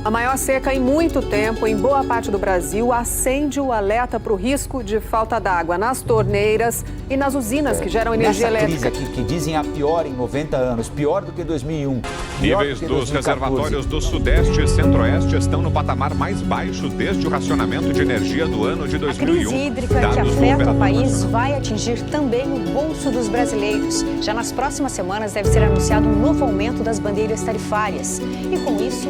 A maior seca em muito tempo em boa parte do Brasil acende o alerta para o risco de falta d'água nas torneiras e nas usinas que geram energia elétrica. Crise aqui, que dizem a pior em 90 anos, pior do que 2001. Níveis dos reservatórios do Sudeste e Centro-Oeste estão no patamar mais baixo desde o racionamento de energia do ano de 2001. A crise hídrica que afeta o país vai atingir também o bolso dos brasileiros. Já nas próximas semanas deve ser anunciado um novo aumento das bandeiras tarifárias. E com isso...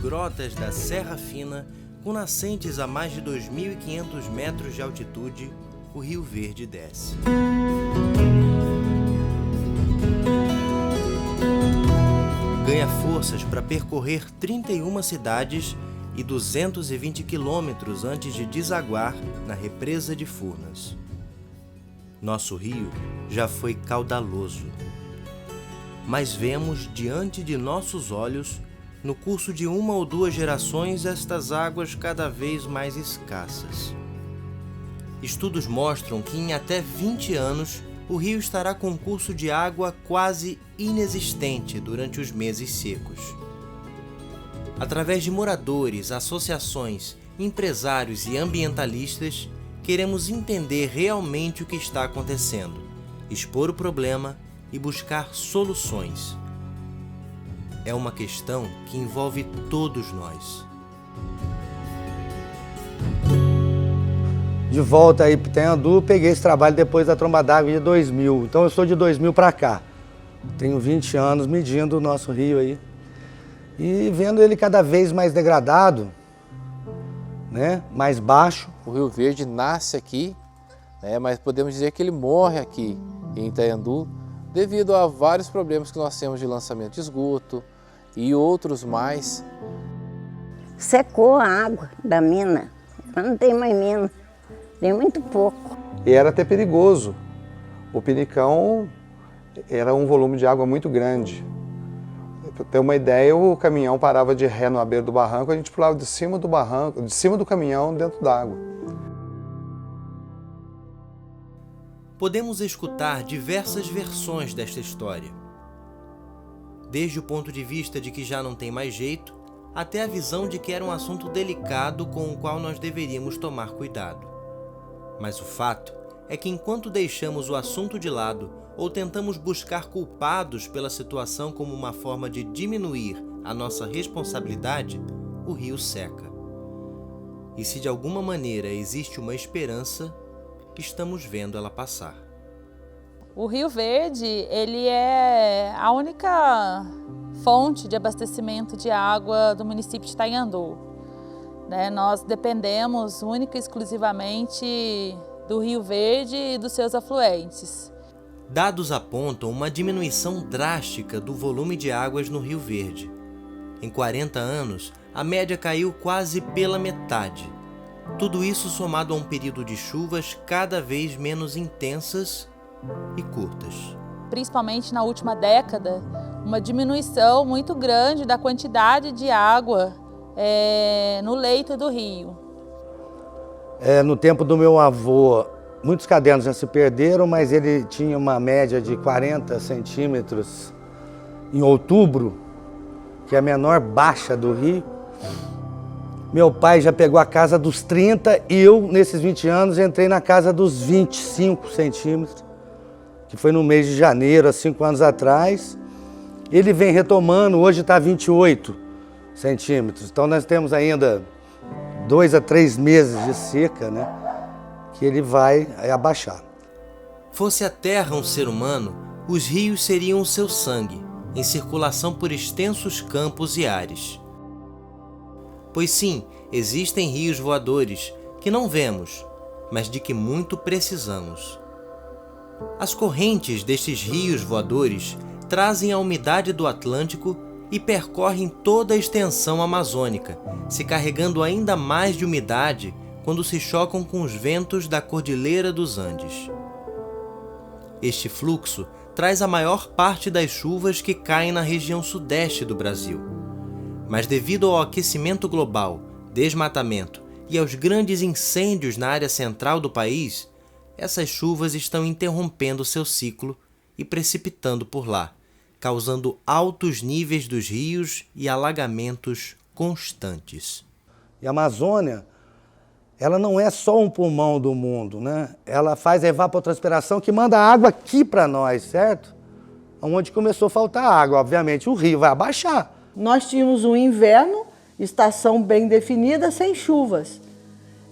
Grotas da Serra Fina, com nascentes a mais de 2.500 metros de altitude, o Rio Verde desce. Ganha forças para percorrer 31 cidades e 220 quilômetros antes de desaguar na represa de Furnas. Nosso rio já foi caudaloso, mas vemos diante de nossos olhos, no curso de uma ou duas gerações, estas águas cada vez mais escassas. Estudos mostram que em até 20 anos, o rio estará com um curso de água quase inexistente durante os meses secos. Através de moradores, associações, empresários e ambientalistas, queremos entender realmente o que está acontecendo, expor o problema e buscar soluções. É uma questão que envolve todos nós. De volta aí para Itanhandu, peguei esse trabalho depois da tromba d'água de 2000. Então eu sou de 2000 para cá. Tenho 20 anos medindo o nosso rio aí. E vendo ele cada vez mais degradado, né? Mais baixo. O Rio Verde nasce aqui, né? Mas podemos dizer que ele morre aqui em Itanhandu devido a vários problemas que nós temos de lançamento de esgoto e outros mais. Secou a água da mina, não tem mais mina, tem muito pouco. E era até perigoso. O Pinicão era um volume de água muito grande. Para ter uma ideia, o caminhão parava de ré na beira do barranco, a gente pulava de cima do barranco, de cima do caminhão dentro d'água. Podemos escutar diversas versões desta história. Desde o ponto de vista de que já não tem mais jeito, até a visão de que era um assunto delicado com o qual nós deveríamos tomar cuidado. Mas o fato é que enquanto deixamos o assunto de lado ou tentamos buscar culpados pela situação como uma forma de diminuir a nossa responsabilidade, o rio seca. E se de alguma maneira existe uma esperança, estamos vendo ela passar. O Rio Verde, ele é a única fonte de abastecimento de água do município de Itanhandu. Nós dependemos única e exclusivamente do Rio Verde e dos seus afluentes. Dados apontam uma diminuição drástica do volume de águas no Rio Verde. Em 40 anos, a média caiu quase pela metade. Tudo isso somado a um período de chuvas cada vez menos intensas e curtas. Principalmente na última década, uma diminuição muito grande da quantidade de água no leito do rio. No tempo do meu avô, muitos cadernos já se perderam, mas ele tinha uma média de 40 centímetros em outubro, que é a menor baixa do rio. Meu pai já pegou a casa dos 30 e eu, nesses 20 anos, entrei na casa dos 25 centímetros, que foi no mês de janeiro, há 5 anos atrás. Ele vem retomando, hoje está 28 centímetros. Então nós temos ainda 2 a 3 meses de seca, né, que ele vai abaixar. Fosse a Terra um ser humano, os rios seriam o seu sangue, em circulação por extensos campos e ares. Pois sim, existem rios voadores que não vemos, mas de que muito precisamos. As correntes destes rios voadores trazem a umidade do Atlântico e percorrem toda a extensão amazônica, se carregando ainda mais de umidade quando se chocam com os ventos da Cordilheira dos Andes. Este fluxo traz a maior parte das chuvas que caem na região sudeste do Brasil. Mas devido ao aquecimento global, desmatamento e aos grandes incêndios na área central do país, essas chuvas estão interrompendo seu ciclo e precipitando por lá, causando altos níveis dos rios e alagamentos constantes. E a Amazônia, ela não é só um pulmão do mundo, né? Ela faz a evapotranspiração que manda água aqui para nós, certo? Onde começou a faltar água, obviamente o rio vai abaixar. Nós tínhamos um inverno, estação bem definida, sem chuvas.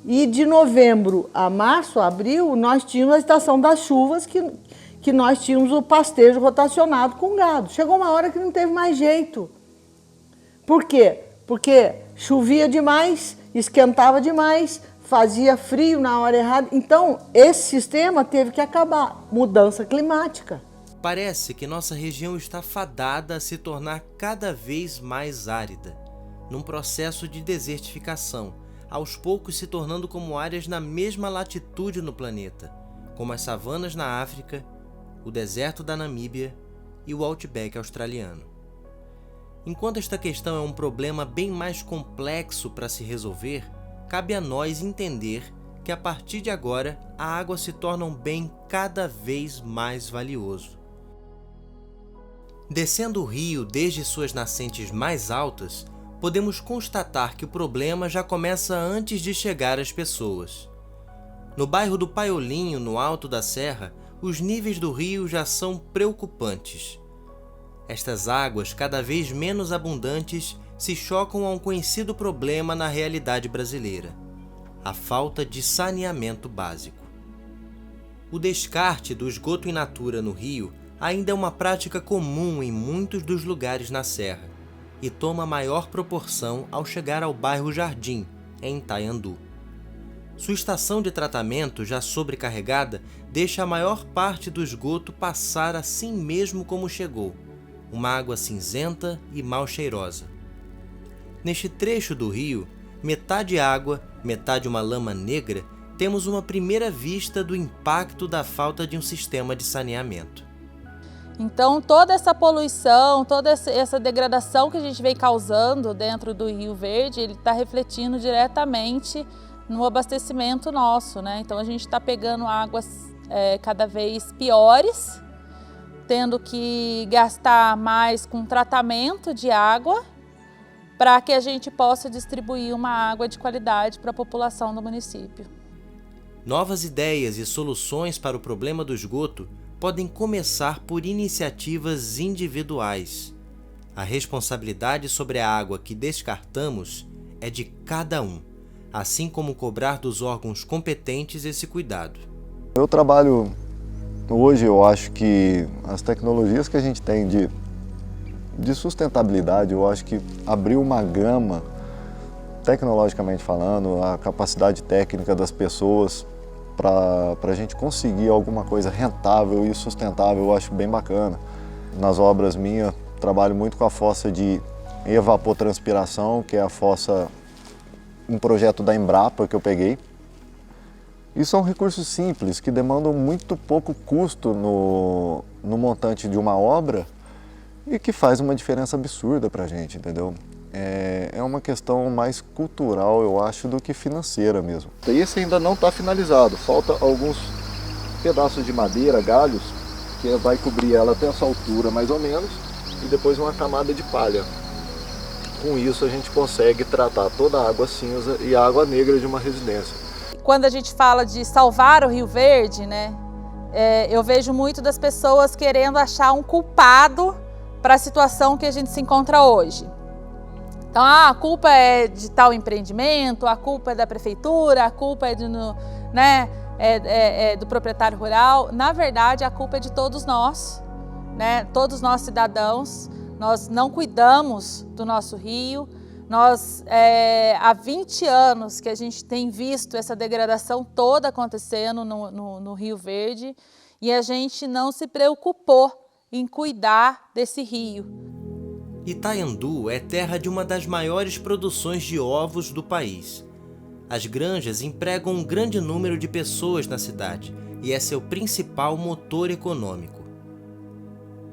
E de novembro a março, abril, nós tínhamos a estação das chuvas, que nós tínhamos o pastejo rotacionado com gado. Chegou uma hora que não teve mais jeito. Por quê? Porque chovia demais, esquentava demais, fazia frio na hora errada. Então, esse sistema teve que acabar. Mudança climática. Parece que nossa região está fadada a se tornar cada vez mais árida, num processo de desertificação, aos poucos se tornando como áreas na mesma latitude no planeta, como as savanas na África, o deserto da Namíbia e o Outback australiano. Enquanto esta questão é um problema bem mais complexo para se resolver, cabe a nós entender que a partir de agora a água se torna um bem cada vez mais valioso. Descendo o rio desde suas nascentes mais altas, podemos constatar que o problema já começa antes de chegar às pessoas. No bairro do Paiolinho, no alto da serra, os níveis do rio já são preocupantes. Estas águas, cada vez menos abundantes, se chocam a um conhecido problema na realidade brasileira: a falta de saneamento básico. O descarte do esgoto in natura no rio ainda é uma prática comum em muitos dos lugares na serra e toma maior proporção ao chegar ao bairro Jardim, em Itaiandu. Sua estação de tratamento, já sobrecarregada, deixa a maior parte do esgoto passar assim mesmo como chegou, uma água cinzenta e mal cheirosa. Neste trecho do rio, metade água, metade uma lama negra, temos uma primeira vista do impacto da falta de um sistema de saneamento. Então, toda essa poluição, toda essa degradação que a gente vem causando dentro do Rio Verde, ele está refletindo diretamente no abastecimento nosso, né? Então, a gente está pegando águas cada vez piores, tendo que gastar mais com tratamento de água para que a gente possa distribuir uma água de qualidade para a população do município. Novas ideias e soluções para o problema do esgoto podem começar por iniciativas individuais. A responsabilidade sobre a água que descartamos é de cada um, assim como cobrar dos órgãos competentes esse cuidado. Eu trabalho hoje, eu acho que as tecnologias que a gente tem de sustentabilidade, eu acho que abriu uma gama, tecnologicamente falando, a capacidade técnica das pessoas para a gente conseguir alguma coisa rentável e sustentável, eu acho bem bacana. Nas obras minhas, trabalho muito com a fossa de evapotranspiração, que é a fossa, um projeto da Embrapa que eu peguei. E são recursos simples, que demandam muito pouco custo no montante de uma obra e que faz uma diferença absurda para a gente, entendeu? É uma questão mais cultural, eu acho, do que financeira mesmo. Esse ainda não está finalizado, falta alguns pedaços de madeira, galhos, que vai cobrir ela até essa altura mais ou menos, e depois uma camada de palha. Com isso a gente consegue tratar toda a água cinza e a água negra de uma residência. Quando a gente fala de salvar o Rio Verde, né, eu vejo muito das pessoas querendo achar um culpado para a situação que a gente se encontra hoje. Então, a culpa é de tal empreendimento, a culpa é da prefeitura, a culpa é do proprietário rural. Na verdade, a culpa é de todos nós, né? Todos nós cidadãos. Nós não cuidamos do nosso rio. Nós, há 20 anos que a gente tem visto essa degradação toda acontecendo no Rio Verde e a gente não se preocupou em cuidar desse rio. Itaiandu é terra de uma das maiores produções de ovos do país. As granjas empregam um grande número de pessoas na cidade e é seu principal motor econômico.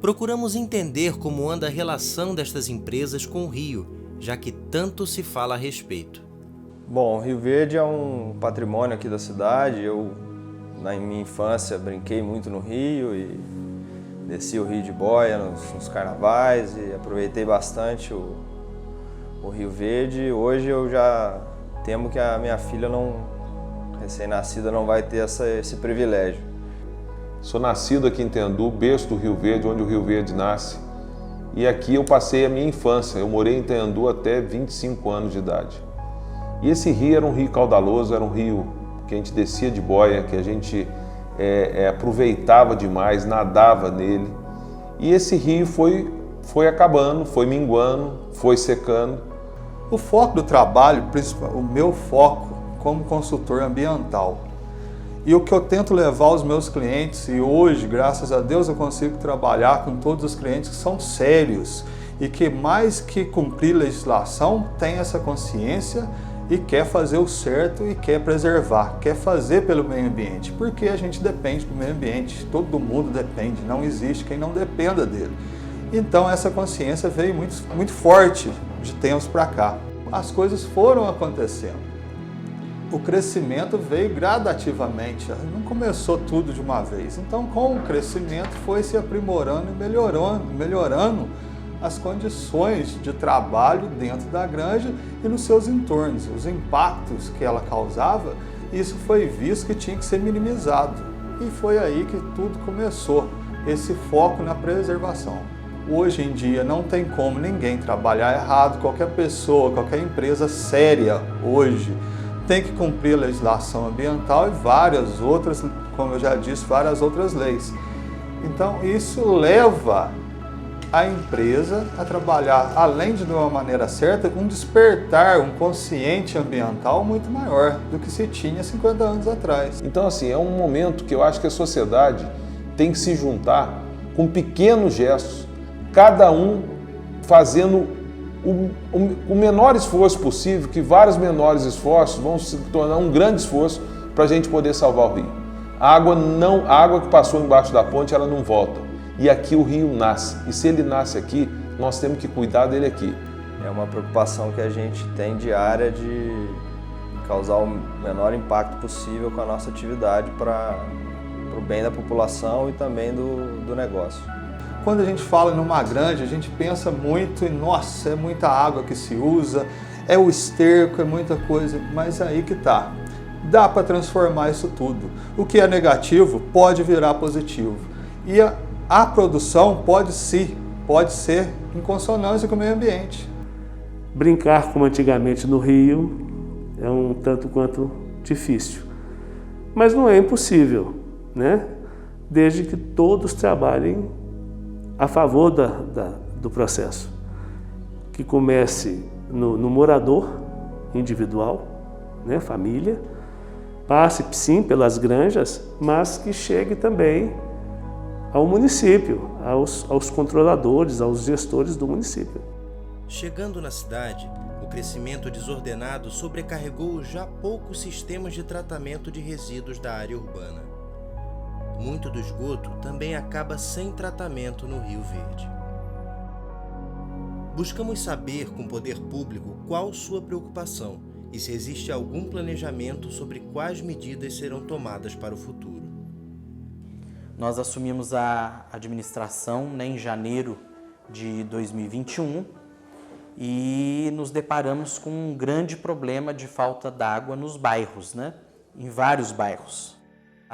Procuramos entender como anda a relação destas empresas com o rio, já que tanto se fala a respeito. Bom, Rio Verde é um patrimônio aqui da cidade. Eu, na minha infância, brinquei muito no rio e desci o rio de boia nos carnavais e aproveitei bastante o Rio Verde. Hoje eu já temo que a minha filha, recém-nascida, não vai ter esse privilégio. Sou nascido aqui em Itaiandu, berço do Rio Verde, onde o Rio Verde nasce. E aqui eu passei a minha infância. Eu morei em Itaiandu até 25 anos de idade. E esse rio era um rio caudaloso, era um rio que a gente descia de boia, que a gente aproveitava demais, nadava nele. E esse rio foi acabando, foi minguando, foi secando. O foco do trabalho, o meu foco como consultor ambiental, e o que eu tento levar aos meus clientes, e hoje, graças a Deus, eu consigo trabalhar com todos os clientes que são sérios e que, mais que cumprir legislação, tem essa consciência e quer fazer o certo e quer preservar, quer fazer pelo meio ambiente, porque a gente depende do meio ambiente, todo mundo depende, não existe quem não dependa dele. Então essa consciência veio muito forte de tempos para cá. As coisas foram acontecendo. O crescimento veio gradativamente, não começou tudo de uma vez. Então, com o crescimento, foi se aprimorando e melhorando as condições de trabalho dentro da granja e nos seus entornos. Os impactos que ela causava, isso foi visto que tinha que ser minimizado. E foi aí que tudo começou, esse foco na preservação. Hoje em dia não tem como ninguém trabalhar errado, qualquer pessoa, qualquer empresa séria hoje tem que cumprir a legislação ambiental e várias outras, como eu já disse, várias outras leis. Então isso leva a empresa a trabalhar, além de uma maneira certa, um despertar, um consciente ambiental muito maior do que se tinha 50 anos atrás. Então assim, é um momento que eu acho que a sociedade tem que se juntar com pequenos gestos, cada um fazendo o menor esforço possível, que vários menores esforços vão se tornar um grande esforço para a gente poder salvar o rio. A água que passou embaixo da ponte, ela não volta. E aqui o rio nasce. E se ele nasce aqui, nós temos que cuidar dele aqui. É uma preocupação que a gente tem diária de causar o menor impacto possível com a nossa atividade para o bem da população e também do negócio. Quando a gente fala numa granja, a gente pensa muito em, nossa, é muita água que se usa, é o esterco, é muita coisa, mas aí que tá. Dá para transformar isso tudo. O que é negativo pode virar positivo. E a produção pode ser em consonância com o meio ambiente. Brincar como antigamente no rio é um tanto quanto difícil, mas não é impossível, né? Desde que todos trabalhem a favor do processo, que comece no morador individual, né, família, passe sim pelas granjas, mas que chegue também ao município, aos controladores, aos gestores do município. Chegando na cidade, o crescimento desordenado sobrecarregou os já poucos sistemas de tratamento de resíduos da área urbana. Muito do esgoto também acaba sem tratamento no Rio Verde. Buscamos saber com o poder público qual sua preocupação e se existe algum planejamento sobre quais medidas serão tomadas para o futuro. Nós assumimos a administração em janeiro de 2021 e nos deparamos com um grande problema de falta d'água nos bairros, né? Em vários bairros.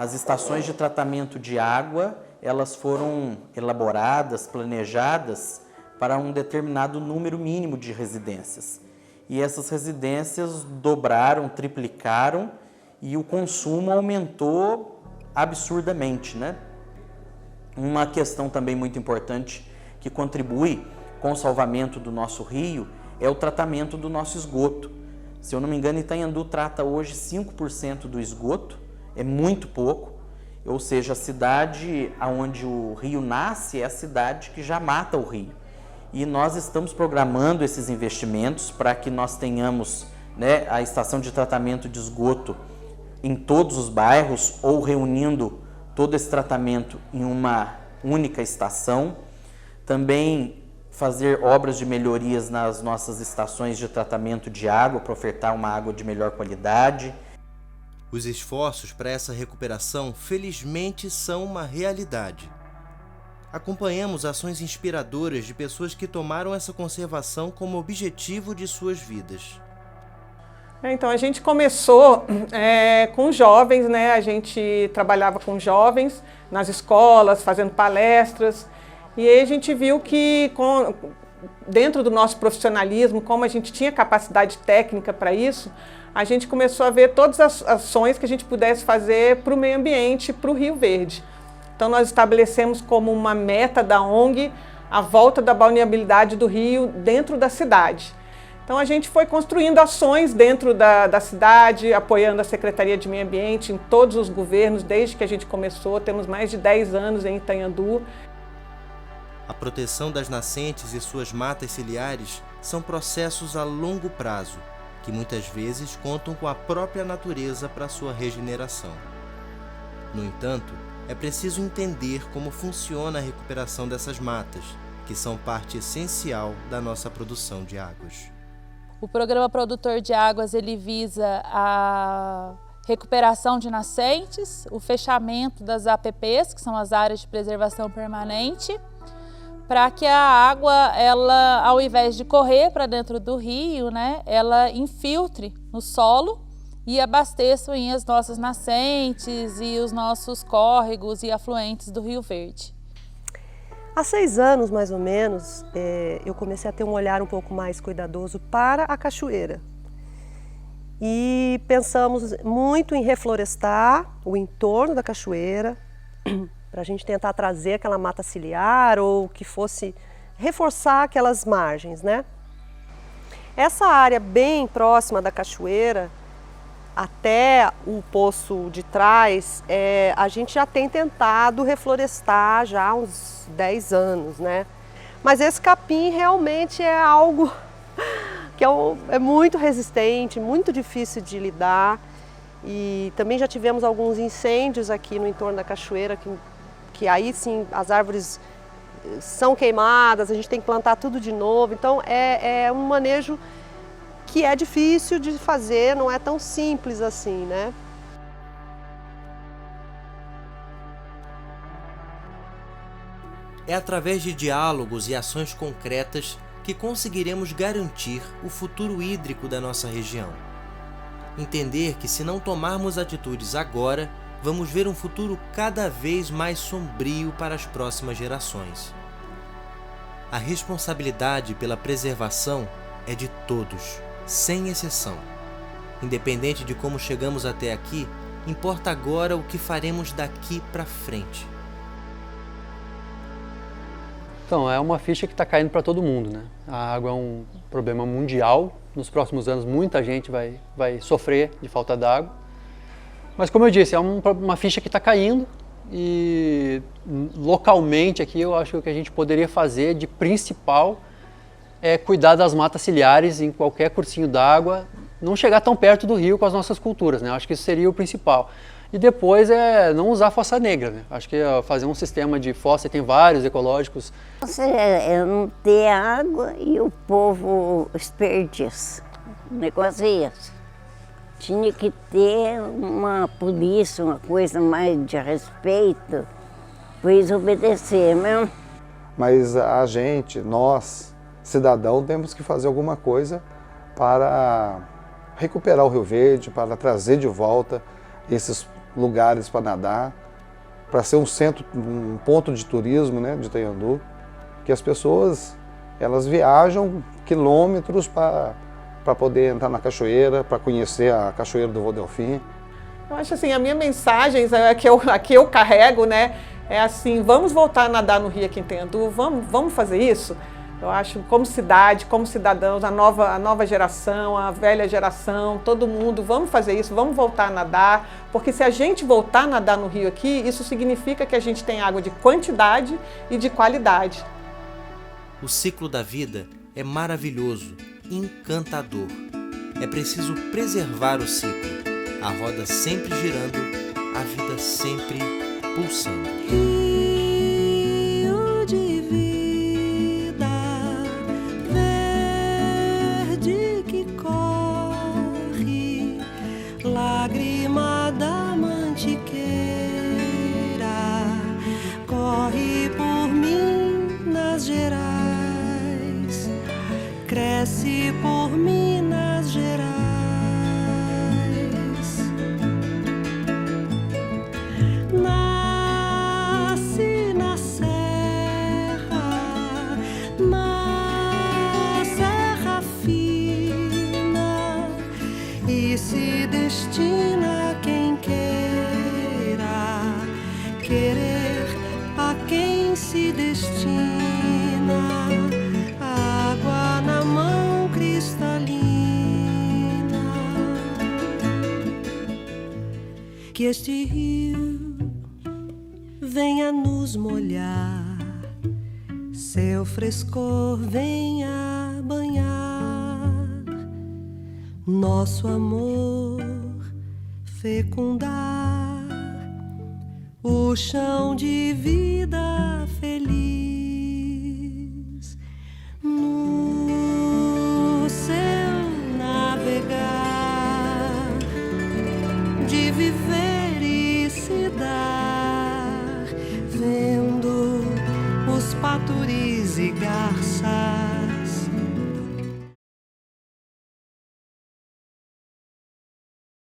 As estações de tratamento de água, elas foram elaboradas, planejadas para um determinado número mínimo de residências. E essas residências dobraram, triplicaram e o consumo aumentou absurdamente, né? Uma questão também muito importante que contribui com o salvamento do nosso rio é o tratamento do nosso esgoto. Se eu não me engano, Itanhandu trata hoje 5% do esgoto, é muito pouco, ou seja, a cidade onde o rio nasce é a cidade que já mata o rio. E nós estamos programando esses investimentos para que nós tenhamos, né, a estação de tratamento de esgoto em todos os bairros ou reunindo todo esse tratamento em uma única estação. Também fazer obras de melhorias nas nossas estações de tratamento de água para ofertar uma água de melhor qualidade. Os esforços para essa recuperação, felizmente, são uma realidade. Acompanhamos ações inspiradoras de pessoas que tomaram essa conservação como objetivo de suas vidas. Então, a gente começou com jovens, né? A gente trabalhava com jovens nas escolas, fazendo palestras, e aí a gente viu que dentro do nosso profissionalismo, como a gente tinha capacidade técnica para isso, a gente começou a ver todas as ações que a gente pudesse fazer para o meio ambiente, para o Rio Verde. Então, nós estabelecemos como uma meta da ONG a volta da balneabilidade do rio dentro da cidade. Então, a gente foi construindo ações dentro da cidade, apoiando a Secretaria de Meio Ambiente em todos os governos, desde que a gente começou. Temos mais de 10 anos em Itanhandu. A proteção das nascentes e suas matas ciliares são processos a longo prazo, que muitas vezes contam com a própria natureza para sua regeneração. No entanto, é preciso entender como funciona a recuperação dessas matas, que são parte essencial da nossa produção de águas. O Programa Produtor de Águas, ele visa a recuperação de nascentes, o fechamento das APPs, que são as áreas de preservação permanente, para que a água, ela, ao invés de correr para dentro do rio, né, ela infiltre no solo e abasteça as nossas nascentes e os nossos córregos e afluentes do Rio Verde. Há 6 anos, mais ou menos, eu comecei a ter um olhar um pouco mais cuidadoso para a cachoeira. E pensamos muito em reflorestar o entorno da cachoeira, para a gente tentar trazer aquela mata ciliar ou que fosse reforçar aquelas margens, né? Essa área bem próxima da cachoeira, até o poço de trás, a gente já tem tentado reflorestar já há uns 10 anos, né? Mas esse capim realmente é algo que é muito resistente, muito difícil de lidar. E também já tivemos alguns incêndios aqui no entorno da cachoeira, que aí sim as árvores são queimadas, a gente tem que plantar tudo de novo. Então é um manejo que é difícil de fazer, não é tão simples assim, né? É através de diálogos e ações concretas que conseguiremos garantir o futuro hídrico da nossa região. Entender que se não tomarmos atitudes agora, vamos ver um futuro cada vez mais sombrio para as próximas gerações. A responsabilidade pela preservação é de todos, sem exceção. Independente de como chegamos até aqui, importa agora o que faremos daqui para frente. Então, é uma ficha que está caindo para todo mundo, né? A água é um problema mundial. Nos próximos anos, muita gente vai sofrer de falta d'água. Mas, como eu disse, é uma ficha que está caindo e localmente aqui eu acho que o que a gente poderia fazer de principal é cuidar das matas ciliares em qualquer cursinho d'água, não chegar tão perto do rio com as nossas culturas, né? Acho que isso seria o principal. E depois é não usar fossa negra, né? Acho que é fazer um sistema de fossa, tem vários ecológicos. É não ter água e o povo desperdiça. O negócio é esse. Tinha que ter uma polícia, uma coisa mais de respeito, para eles obedecer mesmo. Mas a gente, nós, cidadão, temos que fazer alguma coisa para recuperar o Rio Verde, para trazer de volta esses lugares para nadar, para ser um centro, um ponto de turismo, né, de Itanhandu, que as pessoas elas viajam quilômetros para poder entrar na cachoeira, para conhecer a cachoeira do Vô-Delfim. Eu acho assim, a minha mensagem que eu carrego, né, é assim, vamos voltar a nadar no rio aqui em Itanhandu, vamos fazer isso? Eu acho, como cidade, como cidadãos, a nova geração, a velha geração, todo mundo, vamos fazer isso, vamos voltar a nadar, porque se a gente voltar a nadar no rio aqui, isso significa que a gente tem água de quantidade e de qualidade. O ciclo da vida é maravilhoso, encantador. É preciso preservar o ciclo, a roda sempre girando, a vida sempre pulsando. Rio de vida, verde que corre, lágrima da mantiqueira, corre por Minas Gerais, cresce por Minas Gerais. Nasce na serra fina, e se destina a quem queira querer, a quem se destina. Água na mão cristalina, que este rio venha nos molhar, seu frescor venha banhar, nosso amor fecundar, o chão de vida feliz. No seu navegar, de viver e se dar, vendo os paturis e garças